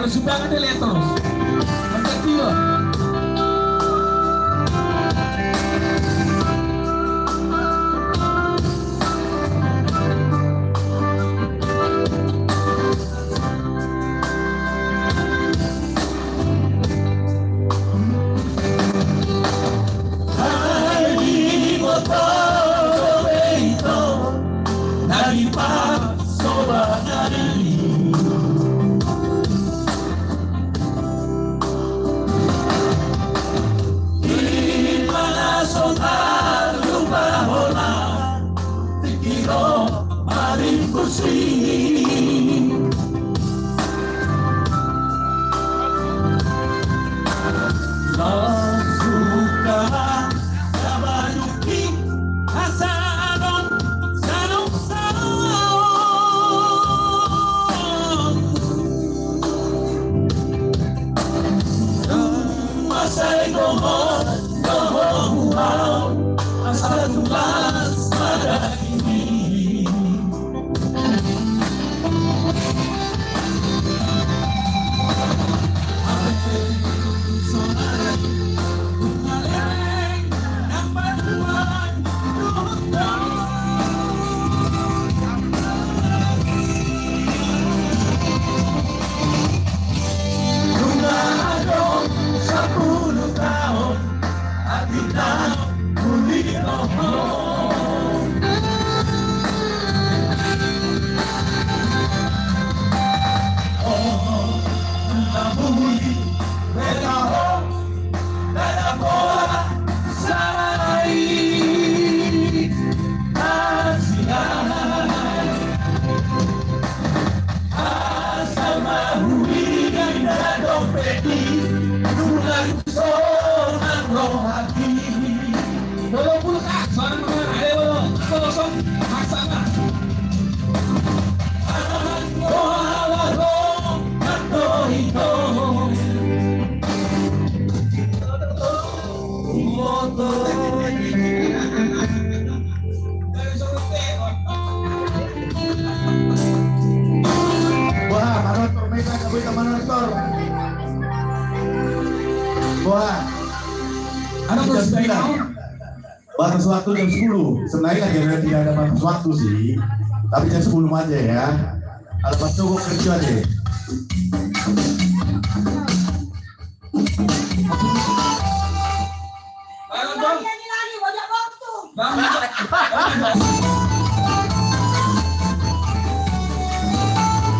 Kalau sudah ada lihat terus. Mengerti loh. Batas waktu jam 10. Sebenarnya tidak ada batas waktu sih, tapi jam 10 aja ya. Kalau pas cukup kerja deh.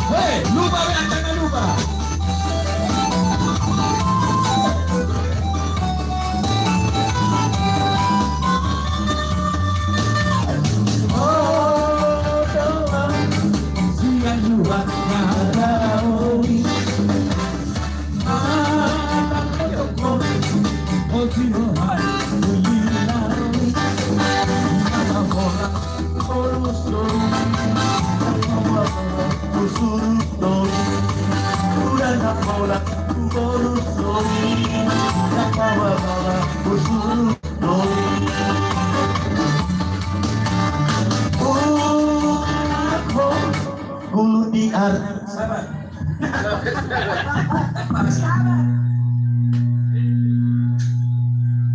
Hei, lupa ya, jangan lupa.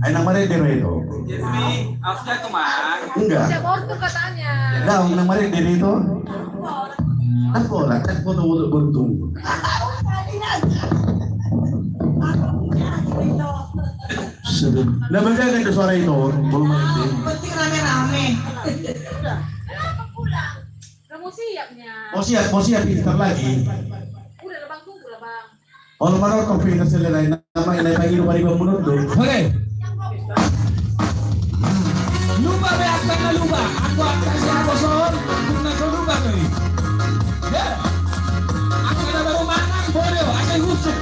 Enak mana diri itu? Jadi, harusnya kemana? Enggak. Bortu katanya. Enggak, enak mana diri itu? Aku lah, kan foto-foto beruntung. Nah, bagaimana itu suara itu? Belum ngerti. Penting rame-rame. Kenapa pulang? Kamu siapnya? Mau siap pintar lagi. Udah lah bang, tunggu lah bang. Kalau mana kau pintar selesai nama ini lagi rumah ribu menurut tuh. Oke. Lupa be akan lupa. Aku akan siapa son? Aku lupa tuh. Ya. Aku ada baru makan boleh. Akan husuk.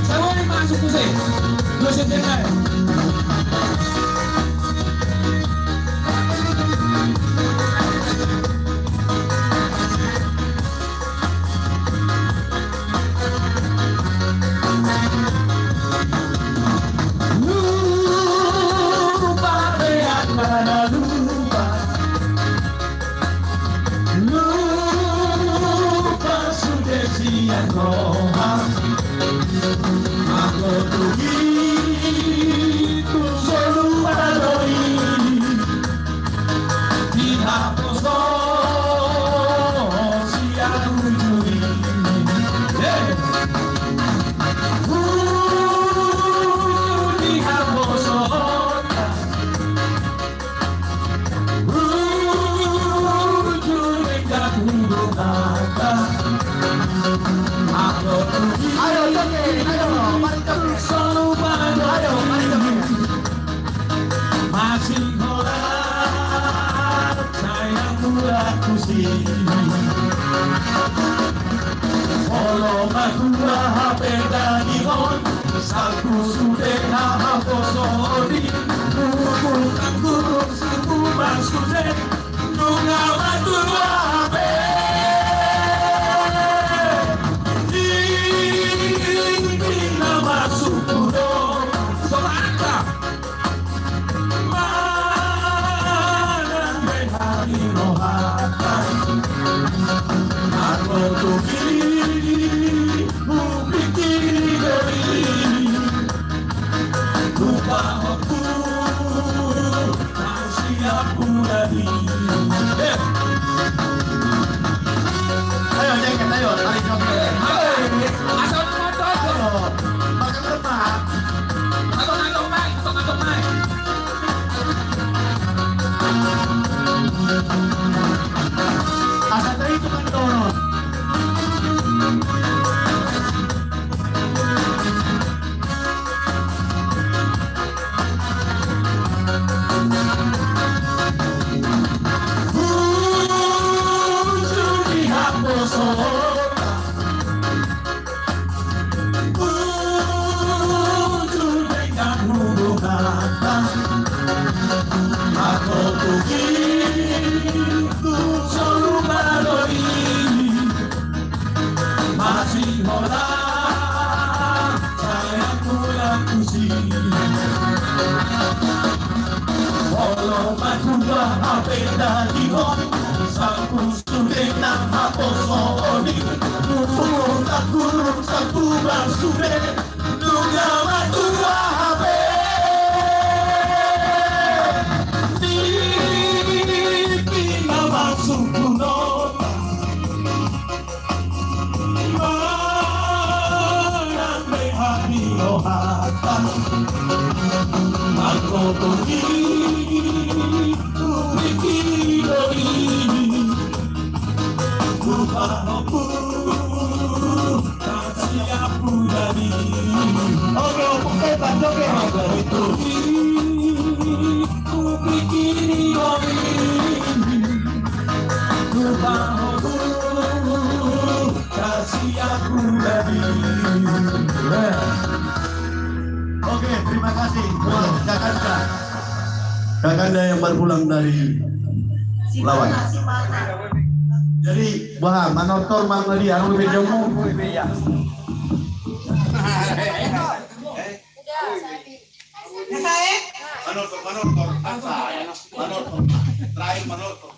Saya masuk ke sini. Dosen dengar. Lohan Aku begitu selalu adoi Tidak bosan siang juri Tidak bosan juri gak menggunakan Aku Ayo joget, ayo, mari joget. selalu Ayo, mari joget. masih nolak sayangku aku sih Walau aku HP dari on Saku sudah hapus odi Bukan guru suku maksudnya Nunga waktu HP Bila masuk kudo Solaka Mana mehari rohatan Aku tuh kiri Kupikir dari Lupa aku Masih aku dari Ayo joget, ayo, mari joget. Asal motor Pakai berempat. Atau ngantuk mic Asal tadi itu kan turun. Ujung dihapus Ujung dengan hubungan Aku begitu selalu badoi Masih holang sayangku aku sih Walau aku HP dari on Saku sudah nang hapus odi Mumpung aku satu sudah Nunggu waktu HP Bila masuk kuno Meramai hati rohatan Aku pergi Kupikir doi Lupa aku Kasih aku dari Oke, hebat, joget. Aku pergi Kupikir doi Lupa aku Kasih aku dari Oke, terima kasih buat Kakanda. Kakanda yang baru pulang dari Lawan. Jadi, bah, manotor mang tadi, aku lebih jauh. Udah, Sabi. Manotor, manotor, terakhir manotor.